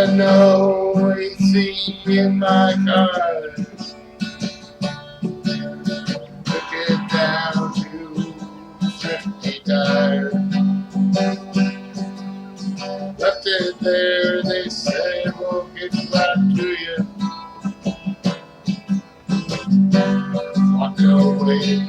And no AC in my car. Took it down to 50 tires. Left it there, they said we'll get back to you. Walked away.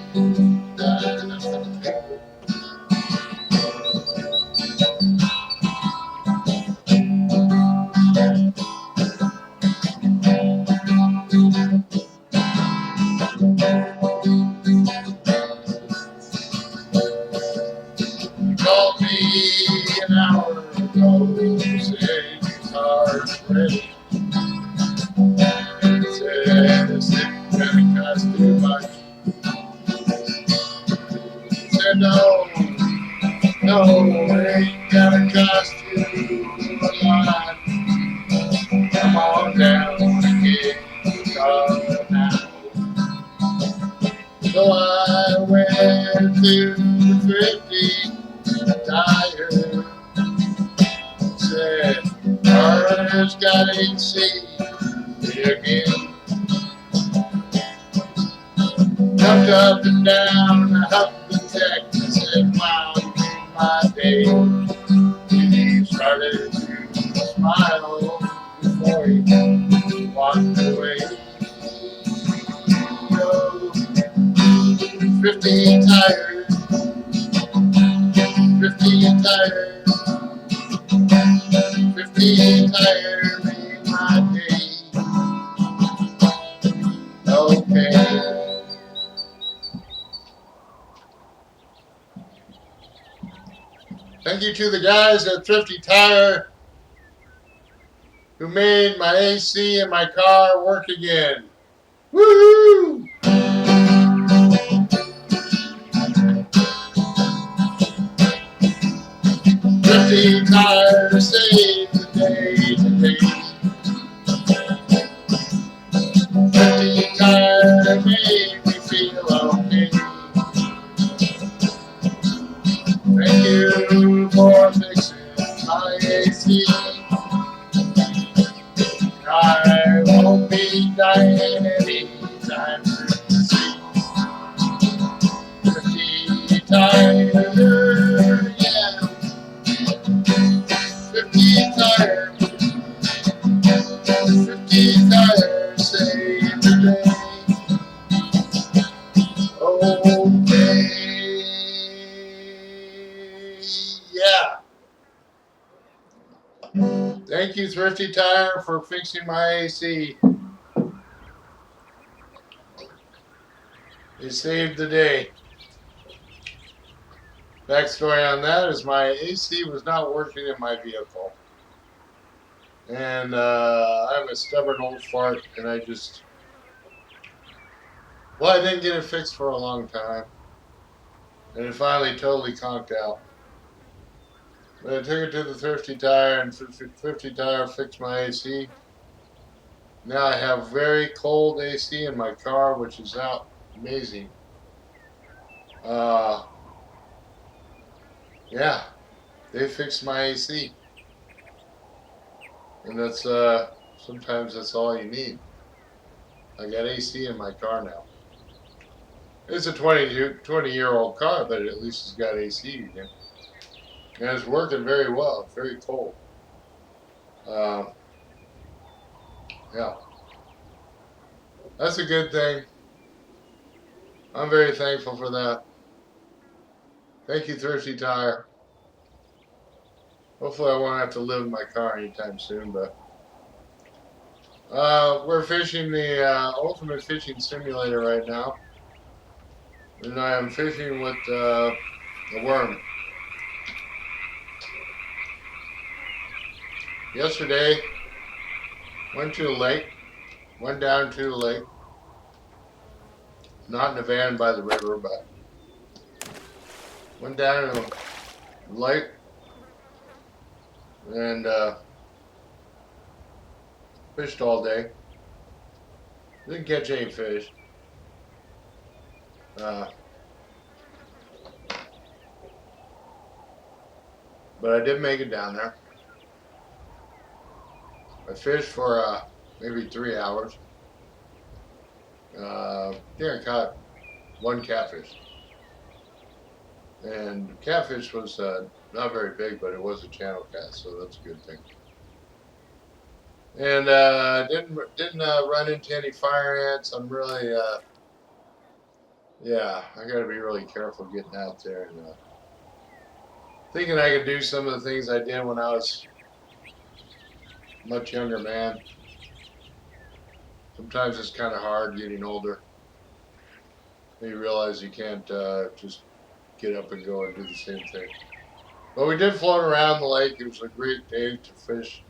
Called me an hour ago, said your car's ready. Said it's gonna cost too much. Said no, it ain't gonna cost you a lot. Come on down and get the car now. So I went to the 50 tire. Said, car's got AC again. Jumped up and down, I hugged the tech and said, wow, you made my day. He started to smile before he walked away. Oh, 50 tires, 50 tires, 50 tires made my day. Okay. Thank you to the guys at Thrifty Tire who made my AC in my car work again. Woohoo! 50 tires saved the day today. 50 tires made me feel okay. Thank you for fixing my AC. I won't be dying anytime soon. 50 tires, yeah. 50 tires, 50 tires save the day. Okay, yeah. Thank you, Thrifty Tire, for fixing my AC. They saved the day. Backstory on that is my AC was not working in my vehicle. And I'm a stubborn old fart, and I didn't get it fixed for a long time. And it finally totally conked out. But I took it to the Thrifty Tire, and Thrifty Tire fixed my AC. Now I have very cold AC in my car, which is out amazing. Yeah, they fixed my AC. And that's sometimes that's all you need. I got AC in my car now. It's a 20-year-old car, but at least it's got AC again. And it's working very well. It's very cold. Yeah. That's a good thing. I'm very thankful for that. Thank you, Thrifty Tire. Hopefully I won't have to live in my car anytime soon, but we're fishing the Ultimate Fishing Simulator right now. And I am fishing with a worm. Yesterday, went to a lake, went down to the lake. Not in a van by the river, but went down to the lake and fished all day. Didn't catch any fish. But I did make it down there. I fished for maybe 3 hours. Yeah, I caught one catfish. And catfish was not very big, but it was a channel cat, so that's a good thing. And didn't run into any fire ants. I'm really yeah, I got to be really careful getting out there and thinking I could do some of the things I did when I was a much younger man. Sometimes it's kind of hard getting older. You realize you can't just get up and go and do the same thing. But we did float around the lake. It was a great day to fish.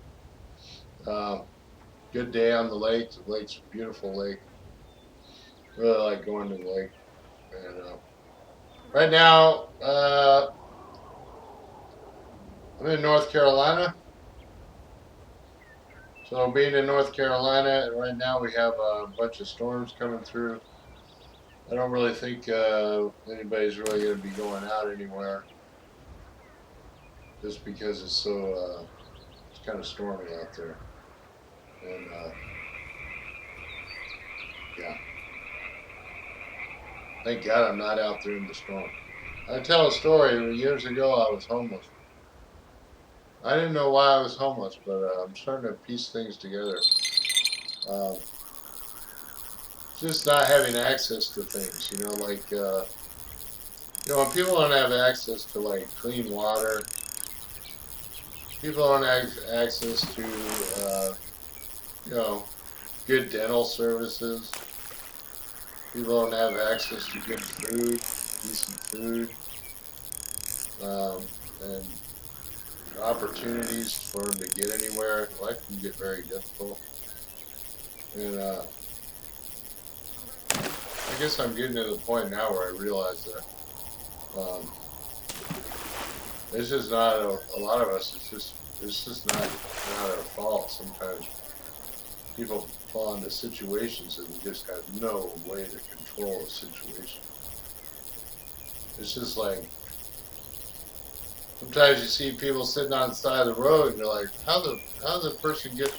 Good day on the lake. The lake's a beautiful lake. Really like going to the lake. And right now, I'm in North Carolina. So being in North Carolina, right now we have a bunch of storms coming through. I don't really think anybody's really going to be going out anywhere, just because it's so it's kind of stormy out there. And yeah, thank God I'm not out there in the storm. I tell a story. Years ago, I was homeless. I didn't know why I was homeless, but I'm starting to piece things together. Um, just not having access to things, like when people don't have access to like clean water, people don't have access to you know good dental services. People don't have access to good food, decent food, and opportunities for them to get anywhere. Life can get very difficult. And I guess I'm getting to the point now where I realize that it's just not a lot of us. It's just not our fault. Sometimes people fall into situations and you just have no way to control a situation. It's just like sometimes you see people sitting on the side of the road and you're like, how did that person get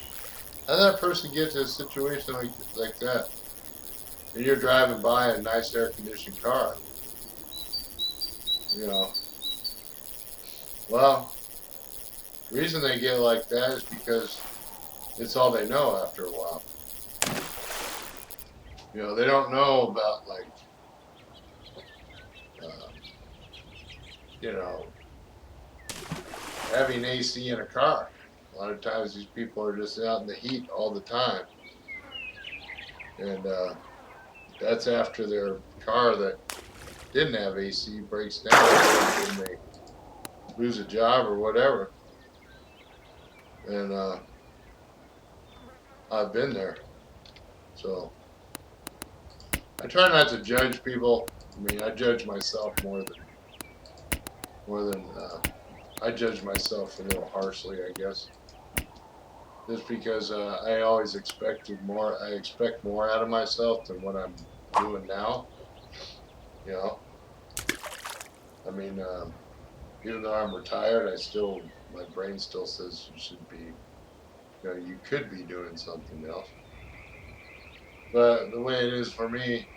to a situation like that? And you're driving by a nice air conditioned car. Well, the reason they get like that is because it's all they know after a while. They don't know about like, you know, having AC in a car. A lot of times these people are just out in the heat all the time. And that's after their car that didn't have AC breaks down and they lose a job or whatever. And I've been there. So I try not to judge people. I mean, I judge myself more than I judge myself a little harshly, I guess. Just because I always expected more. I expect more out of myself than what I'm doing now. I mean, even though I'm retired, my brain still says you should be, you could be doing something else. But the way it is for me,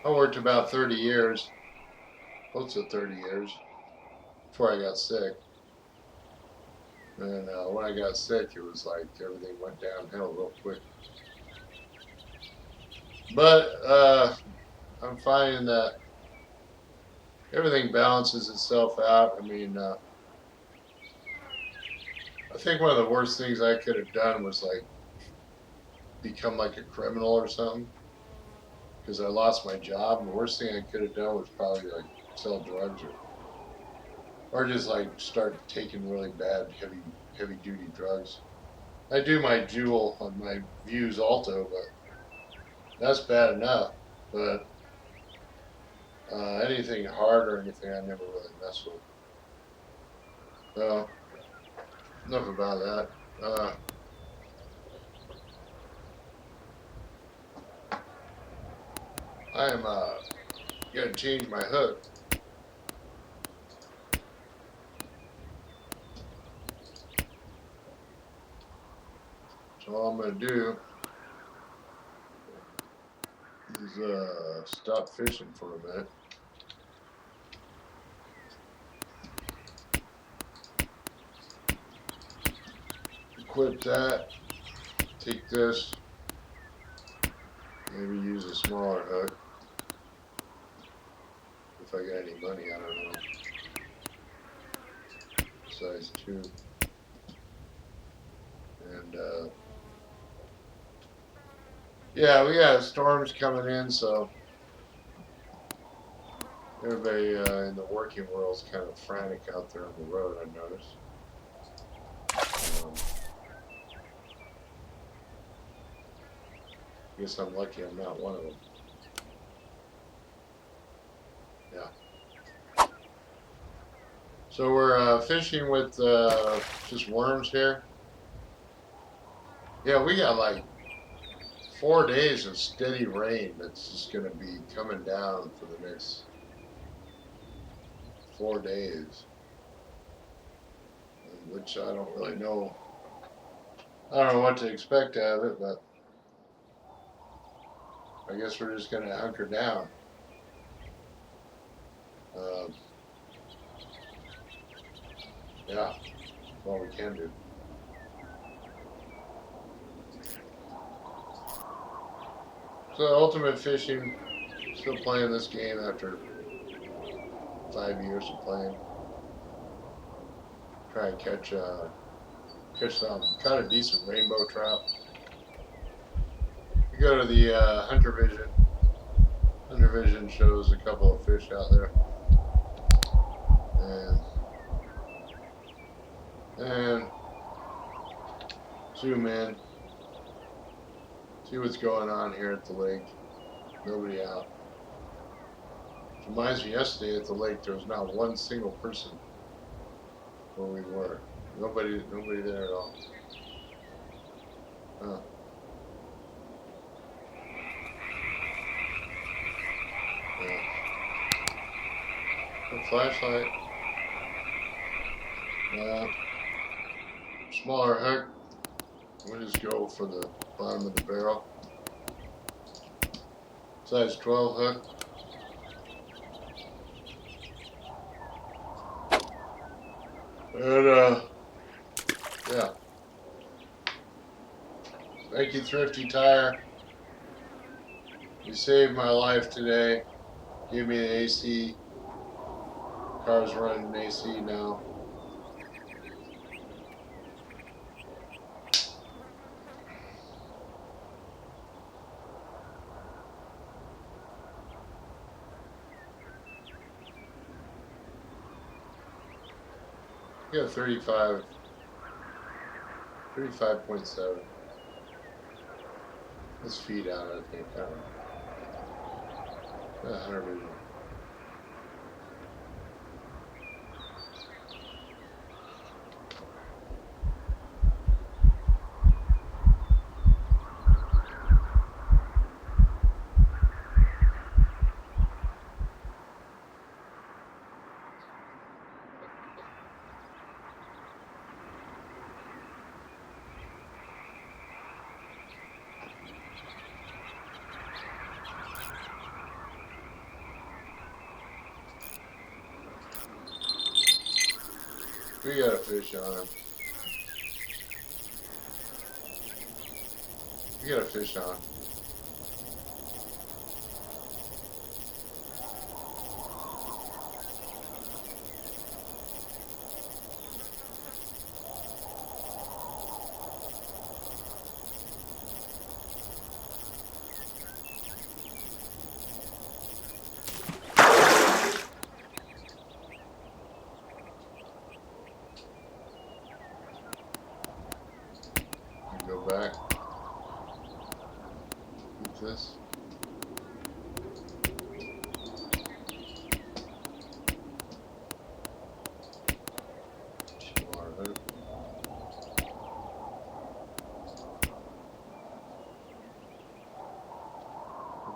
I worked about 30 years, close to 30 years, before I got sick. And when I got sick, it was like everything went downhill real quick. But I'm finding that everything balances itself out. I mean, I think one of the worst things I could have done was like become like a criminal or something, because I lost my job. And the worst thing I could have done was probably like sell drugs or just like start taking really bad heavy duty drugs. I do my Juul on my Vuse Alto, but that's bad enough. But anything hard or anything, I never really mess with. So enough about that. I am gonna change my hook. all I'm going to do is stop fishing for a minute. Equip that. Take this. Maybe use a smaller hook. If I got any money, I don't know. Size 2. And yeah, we got storms coming in, so everybody in the working world is kind of frantic out there on the road, I noticed. Guess I'm lucky I'm not one of them. Yeah. So we're fishing with just worms here. Yeah, we got like 4 days of steady rain that's just going to be coming down for the next 4 days, which I don't really know. I don't know what to expect out of it, but I guess we're just going to hunker down. Yeah, that's all we can do. So Ultimate Fishing, still playing this game after 5 years of playing. Try and catch some kind of decent rainbow trout. You go to the Hunter Vision. Hunter Vision shows a couple of fish out there, and zoom in, see what's going on here at the lake. Nobody out. It reminds me, yesterday at the lake there was not one single person where we were. Nobody there at all. Huh. Yeah. A flashlight. Smaller hook. We'll just go for the bottom of the barrel. Size 12 hook. And yeah. Thank you, Thrifty Tire. You saved my life today. Give me an AC. Car's running AC now. Yeah, 35.7. Let's feed out, I think. I don't know. 100 vision. We got a fish on him. We got a fish on. Go back. Eat this. Smaller hook.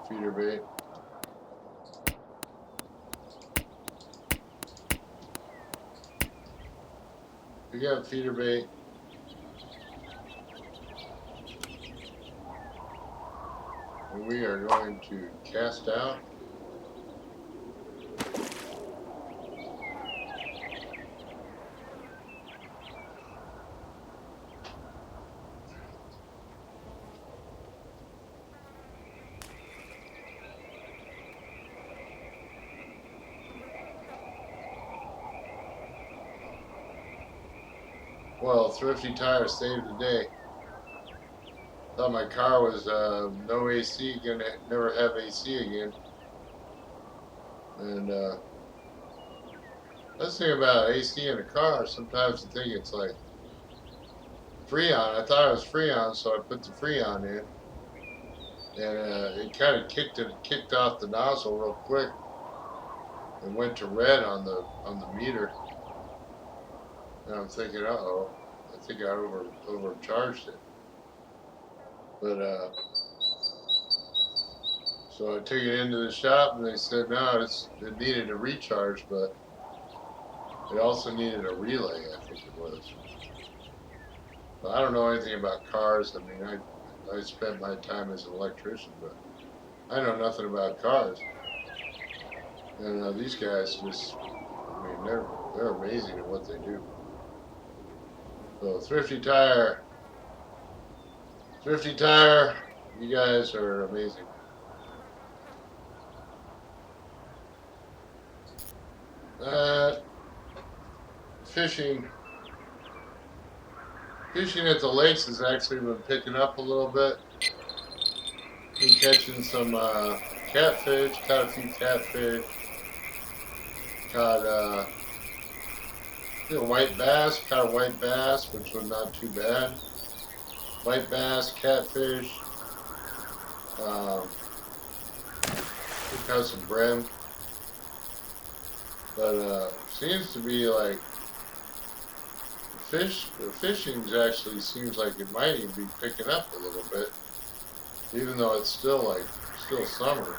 Feeder bait. We got feeder bait. and we are going to cast out. Well, Thrifty Tire saved the day. Thought my car was no AC, gonna never have AC again. And let's think about AC in a car. Sometimes I think it's like Freon. I thought it was Freon, so I put the Freon in, and it kind of kicked off the nozzle real quick, and went to red on the meter. And I'm thinking, uh-oh, I think I overcharged it. But so I took it into the shop, and they said no, it needed a recharge, but it also needed a relay, I think it was. But I don't know anything about cars. I mean, I spent my time as an electrician, but I know nothing about cars. And these guys just, I mean, they're amazing at what they do. So Thrifty Tire, you guys are amazing. Fishing at the lakes has actually been picking up a little bit. Been catching some catfish, caught a few catfish, caught white bass, caught a white bass, which was not too bad. White bass, catfish, caught some brim. But seems to be like the fishing actually seems like it might even be picking up a little bit, even though it's still summer.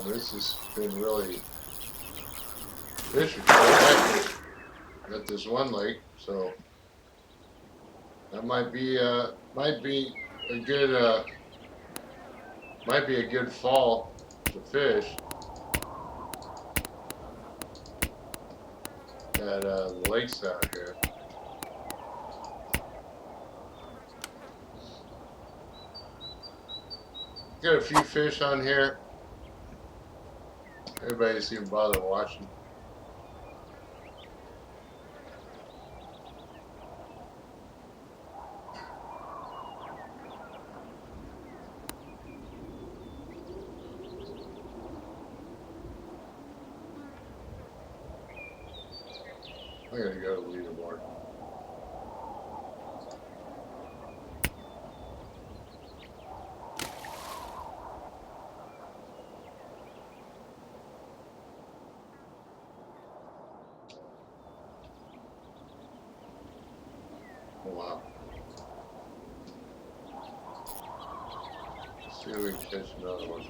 This has been really fishing at this one lake, so that might be a good fall to fish. At the lakes out here. Got a few fish on here. Everybody's even bother watching. I gotta go to the leaderboard. Oh, wow. Let's see if we can catch another one.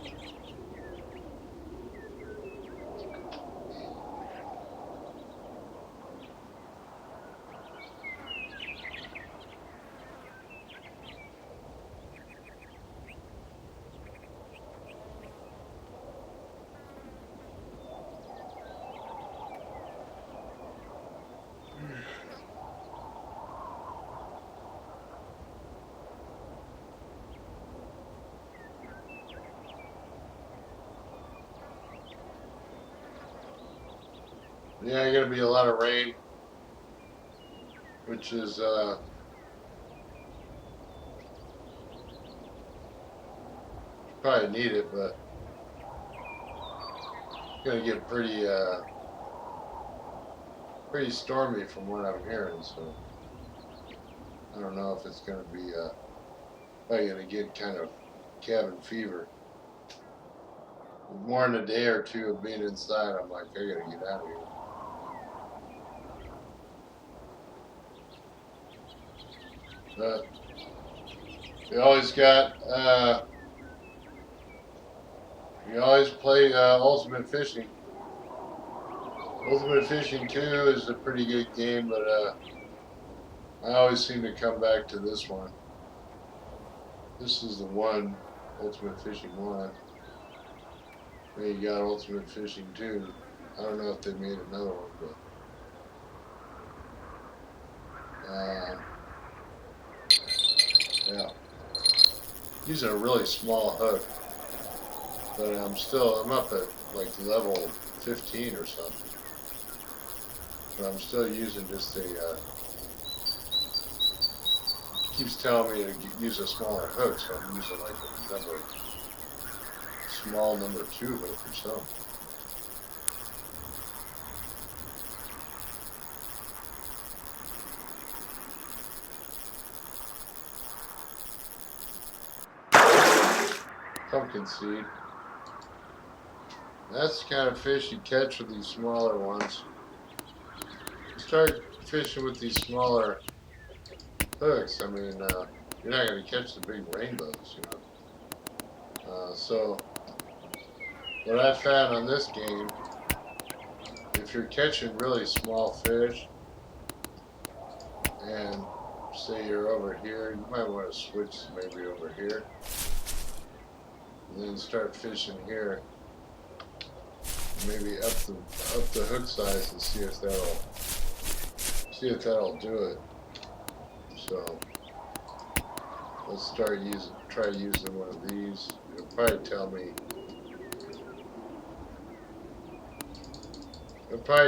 Yeah, gonna be a lot of rain, which is probably need it, but it's gonna get pretty stormy from what I'm hearing. So I don't know if it's gonna be probably gonna get kind of cabin fever. More than a day or two of being inside, I'm like, I gotta get out of here. But we always play Ultimate Fishing. Ultimate Fishing 2 is a pretty good game, but I always seem to come back to this one. This is the one Ultimate Fishing 1. Then you got Ultimate Fishing 2. I don't know if they made another one, but yeah. Using a really small hook, but I'm up at like level 15 or something. But I'm still using just a, keeps telling me to use a smaller hook, so I'm using like a small number 2 hook or something. Pumpkin seed. That's the kind of fish you catch with these smaller ones. You start fishing with these smaller hooks, I mean, you're not going to catch the big rainbows, you know. So, what I found on this game, if you're catching really small fish, and say you're over here, you might want to switch maybe over here, and then start fishing here. Maybe up the hook size and see if that'll do it. So let's try using one of these. It'll probably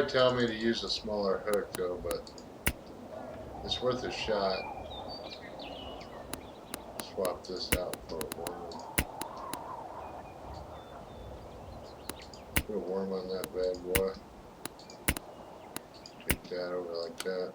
tell me to use a smaller hook though, but it's worth a shot. Swap this out for a worm. Put a worm on that bad boy. Take that over like that.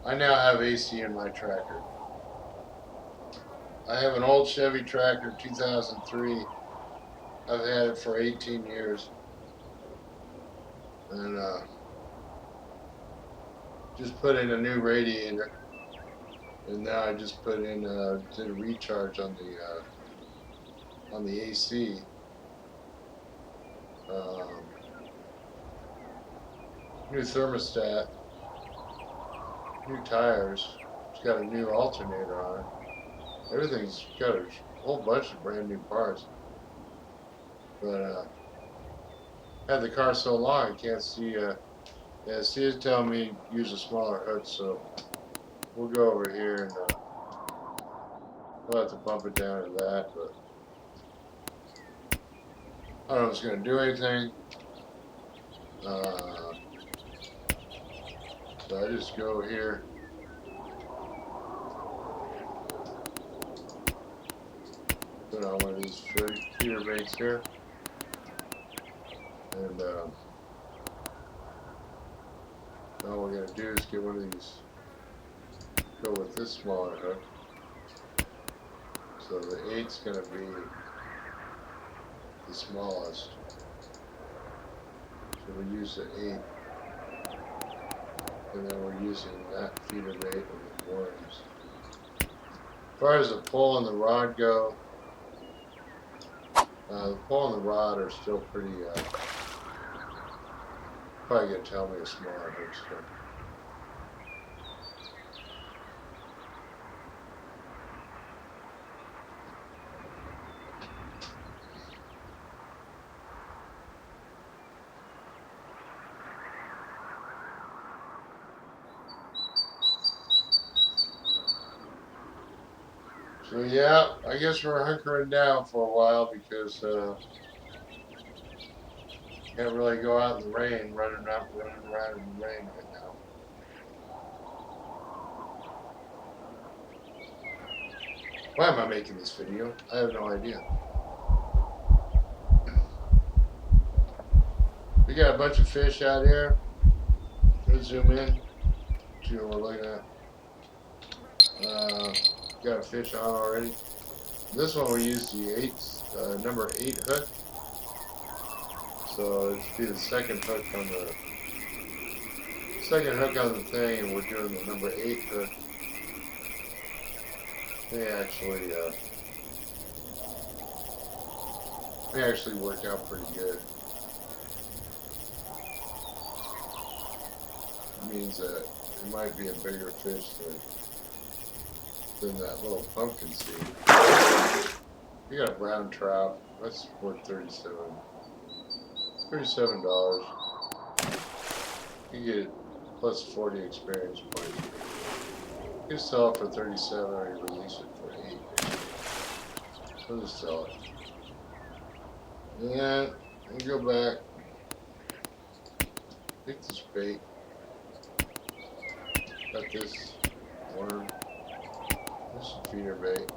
I now have AC in my tracker. I have an old Chevy tractor, 2003. I've had it for 18 years. And just put in a new radiator. And now I just put in, did a recharge on the AC. New thermostat. New tires. It's got a new alternator on it. Everything's got a whole bunch of brand new parts. But had the car so long I can't see. Yeah, see, it's telling me use a smaller hook, so we'll go over here and we'll have to bump it down to that. But I don't know if it's going to do anything. So I just go here. Put on one of these feeder baits here. And all we're going to do is get one of these, go with this smaller hook. So the 8's going to be the smallest. So we use the 8. And then we're using that feeder bait with the worms. As far as the pole and the rod go, the pole and the rod are still pretty, probably going to tell me a smaller hook still. So yeah, I guess we're hunkering down for a while because can't really go out in the rain, running around in the rain right now. Why am I making this video? I have no idea. We got a bunch of fish out here. Let's zoom in. See what we're looking at. Got a fish on already. This one we use the number 8 hook. So it should be the second hook on the thing, and we're doing the number 8 hook. They actually work out pretty good. It means that it might be a bigger fish than that little pumpkin seed. You got a brown trout. That's worth $37. You get plus 40 experience points. You sell it for 37, or you release it for 8. So just sell it. And we go back. Take this bait. Got this worm. This is feeder bait.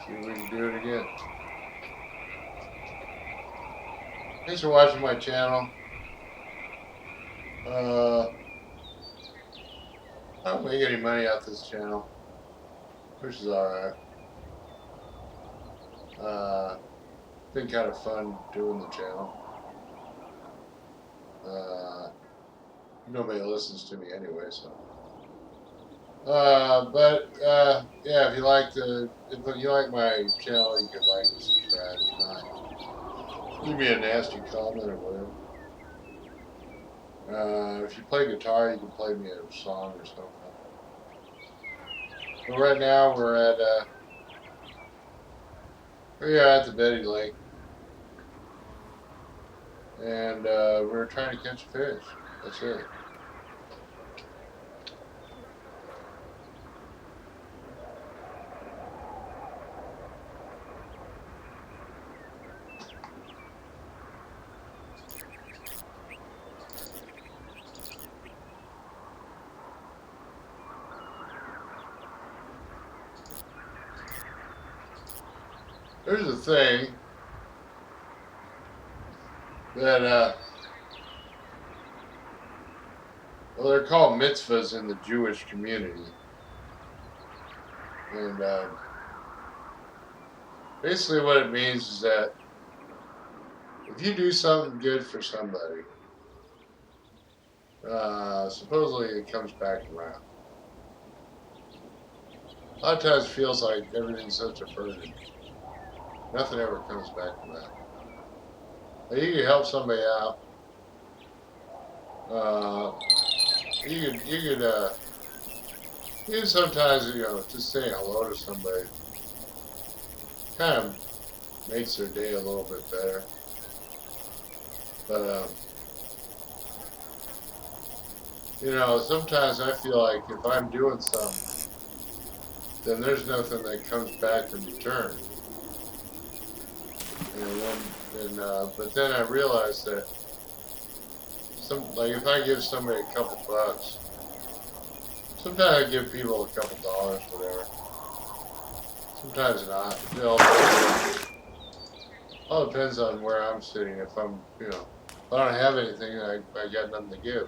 See if we can do it again. Thanks for watching my channel. I don't make any money off this channel, which is alright. Been kind of fun doing the channel. Nobody listens to me anyway, so. Yeah, if you like my channel, you can like and subscribe. If not, leave me a nasty comment or whatever. If you play guitar, you can play me a song or something. But right now we're at the Betty Lake, and we're trying to catch a fish. That's it. There's a thing that, well, they're called mitzvahs in the Jewish community. And basically what it means is that if you do something good for somebody, supposedly it comes back around. A lot of times it feels like everything's such a burden. Nothing ever comes back from that. Like, you can help somebody out. You could sometimes, just saying hello to somebody kind of makes their day a little bit better. But, sometimes I feel like if I'm doing something, then there's nothing that comes back in return. But then I realized that if I give somebody a couple bucks, sometimes I give people a couple dollars, whatever. Sometimes not. All depends on where I'm sitting. If I'm, if I don't have anything, I got nothing to give.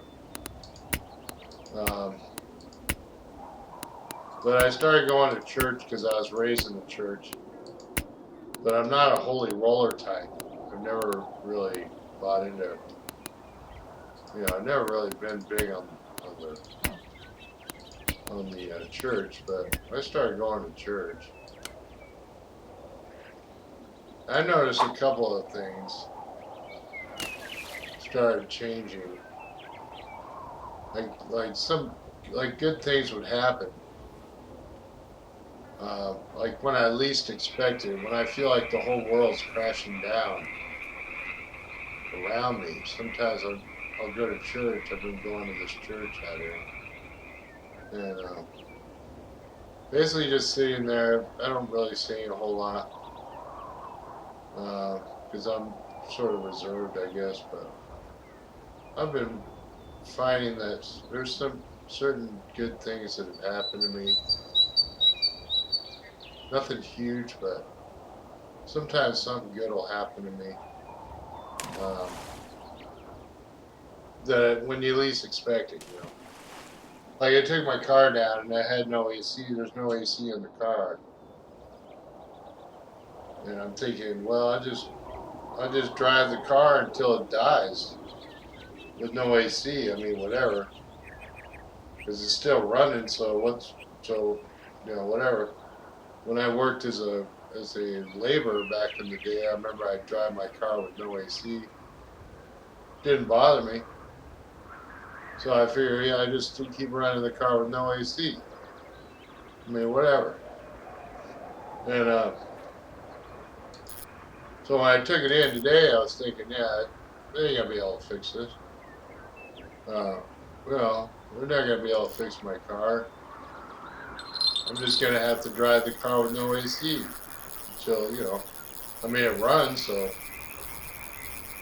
But I started going to church because I was raised in the church. But I'm not a holy roller type. I've never really bought into, I've never really been big on the church, but I started going to church. I noticed a couple of things started changing. Like good things would happen. Like when I least expected it, when I feel like the whole world's crashing down around me. Sometimes I'll go to church. I've been going to this church out here. And basically just sitting there. I don't really say a whole lot. Because I'm sort of reserved, I guess. But I've been finding that there's some certain good things that have happened to me. Nothing huge, but sometimes something good will happen to me. Um, that when you least expect it, you know. Like I took my car down and I had no AC. There's no AC in the car, and I'm thinking, well, I just drive the car until it dies with no AC. I mean, whatever, because it's still running. So you know, whatever. When I worked as a laborer back in the day, I remember I'd drive my car with no AC. Didn't bother me. So I figure, yeah, I just keep running the car with no AC. I mean, whatever. And so when I took it in today, I was thinking, yeah, they ain't gonna be able to fix this. Uh, well, they're not gonna be able to fix my car. I'm just gonna have to drive the car with no AC until, you know, I mean, it runs, so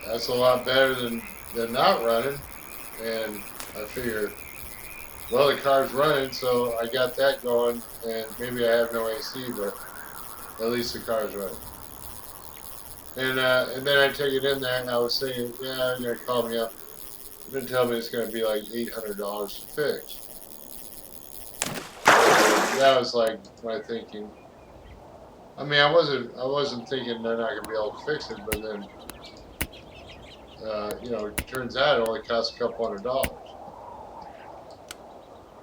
that's a lot better than not running. And I figure, well, the car's running, so I got that going, and maybe I have no AC, but at least the car's running. And then I took it in there, and I was saying, yeah, they're gonna call me up. They're gonna tell me it's gonna be like $800 to fix. That was like my thinking. I mean, I wasn't thinking they're not gonna be able to fix it, but then, you know, it turns out it only costs a couple $100,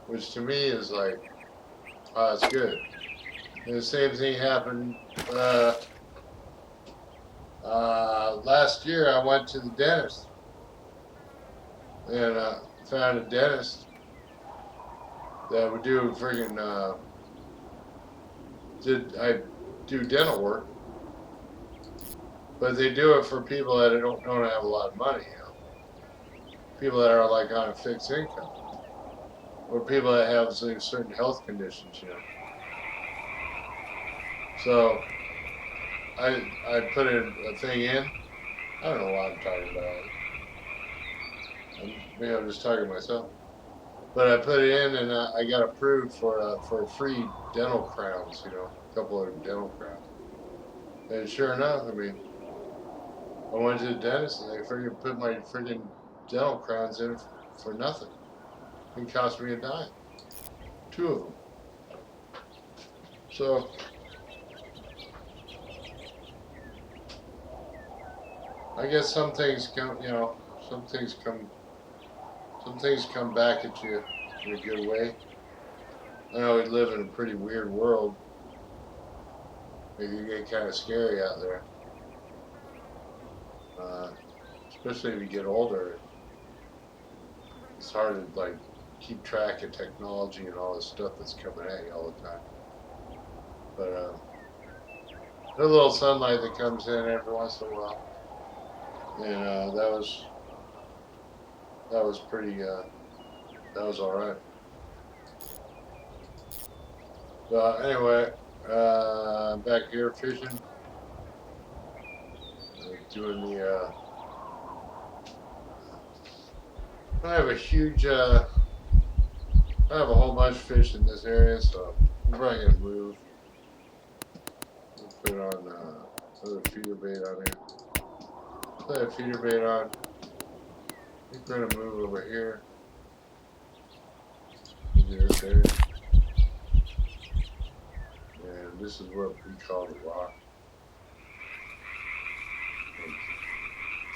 which to me is like, oh, that's good. And the same thing happened last year. I went to the dentist and found a dentist that would do friggin' I do dental work, but they do it for people that don't have a lot of money, you know, people that are like on a fixed income, or people that have certain health conditions, you know. So I put a thing in. I don't know why I'm talking about it. Maybe I'm just talking to myself. But I put it in, and I got approved for free dental crowns, you know, a couple of dental crowns. And sure enough, I mean, I went to the dentist, and they freaking put my freaking dental crowns in for nothing. It cost me a dime, two of them. So I guess some things come, you know, some things come back at you in a good way. I know we live in a pretty weird world. It can get kind of scary out there, especially if you get older. It's hard to like keep track of technology and all this stuff that's coming at you all the time. But there's a little sunlight that comes in every once in a while, and that was pretty. That was all right. So anyway, back here fishing, doing the. I have a huge. I have a whole bunch of fish in this area, so I'm probably gonna move. Put on another feeder bait on here. Put that feeder bait on. I think we're gonna move over here. Into this area. And this is what we call the rock.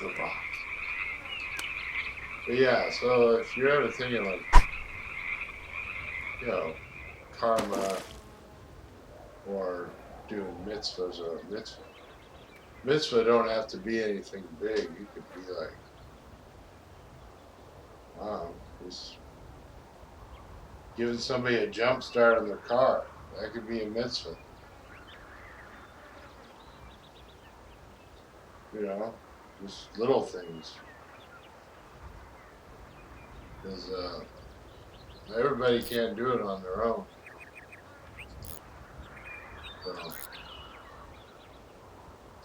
The rock. But yeah, so if you're ever thinking like, you know, karma or doing mitzvahs or a mitzvah. Mitzvah don't have to be anything big. You could be like, wow, just giving somebody a jump start on their car. That could be a mitzvah. You know, just little things. Because everybody can't do it on their own. So.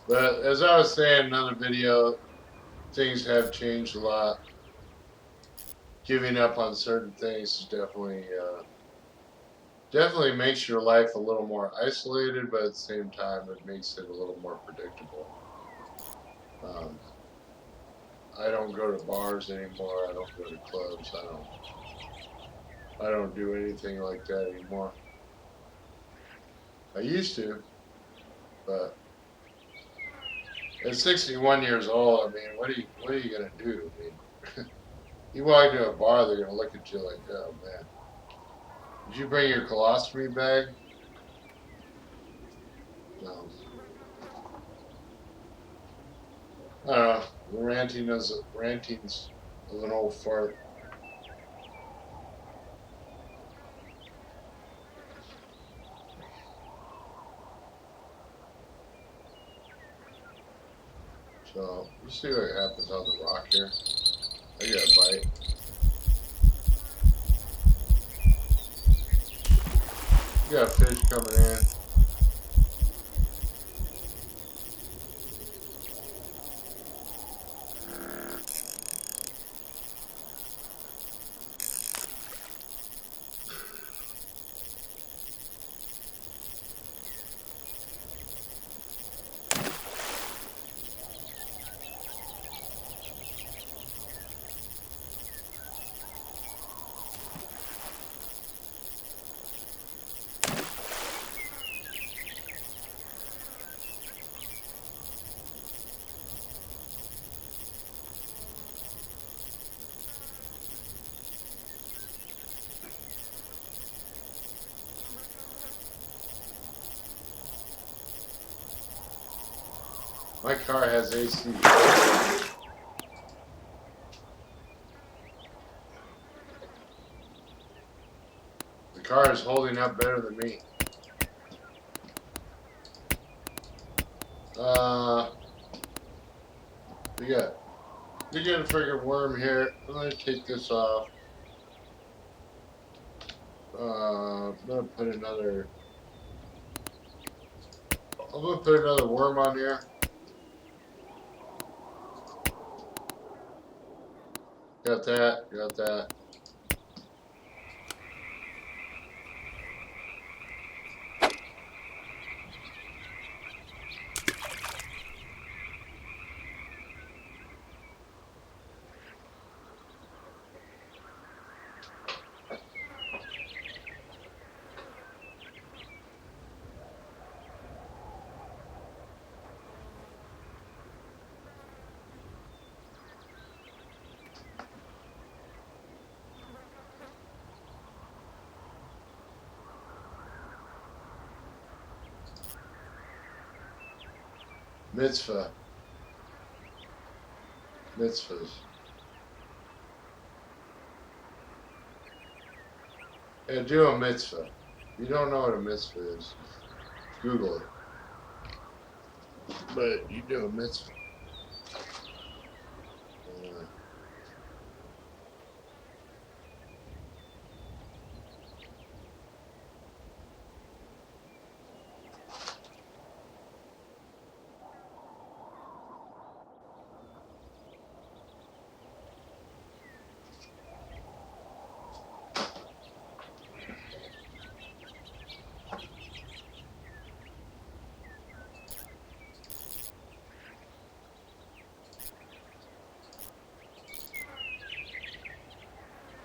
But as I was saying in another video, things have changed a lot. giving up on certain things is definitely makes your life a little more isolated, but at the same time, it makes it a little more predictable. Um, I don't go to bars anymore. I don't go to clubs. I don't do anything like that anymore. I used to, but at 61 years old, I mean, what are you gonna do? I mean, you walk into a bar, they're gonna look at you like, oh man, did you bring your colostomy bag? No. I don't know. The rantings of an old fart. So we'll see what happens on the rock here. I got a bite. We got a fish coming in. My car has AC. The car is holding up better than me. We got a freaking worm here. I'm gonna take this off. I'm gonna put another worm on here. Got that, got that. Mitzvahs. Yeah, do a mitzvah. If you don't know what a mitzvah is, Google it. But you do a mitzvah.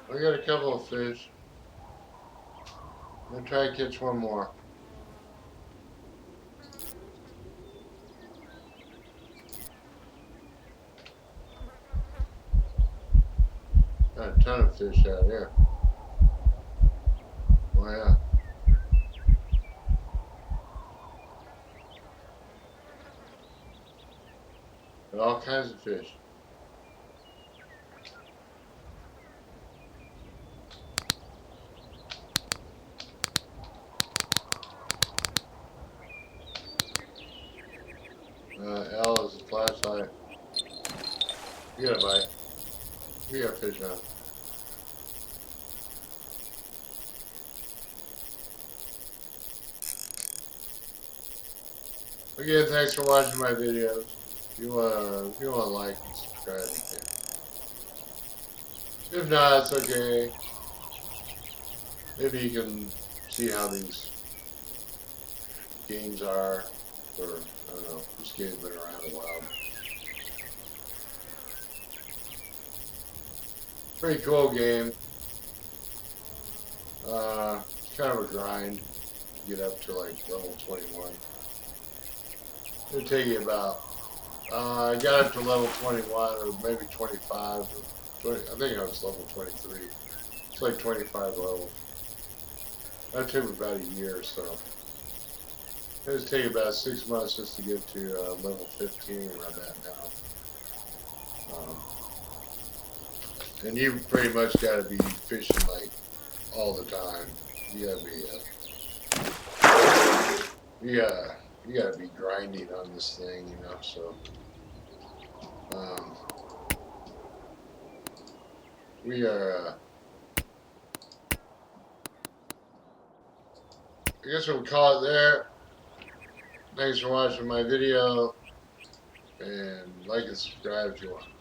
I got a couple of fish. I'm gonna try to catch one more. Got a ton of fish out here. Oh yeah. Got all kinds of fish. L is a flashlight. You got a bite. You got fish on. Again, thanks for watching my videos. If you wanna like and subscribe, you can. If not, it's okay. Maybe you can see how these games are, or I don't know. This game's been around a while. Pretty cool game. It's kind of a grind to get up to like level 21. It'll take you about. I got up to level 21 or maybe 25. Or 20, I think I was level 23. It's like 25 levels. That took me about a year or so. It was taking about 6 months just to get to level 15 where I'm at now. And you pretty much got to be fishing like all the time. You got to be, you got to be grinding on this thing, you know. So we are. I guess we'll call it there. Thanks for watching my video, and like and subscribe if you want.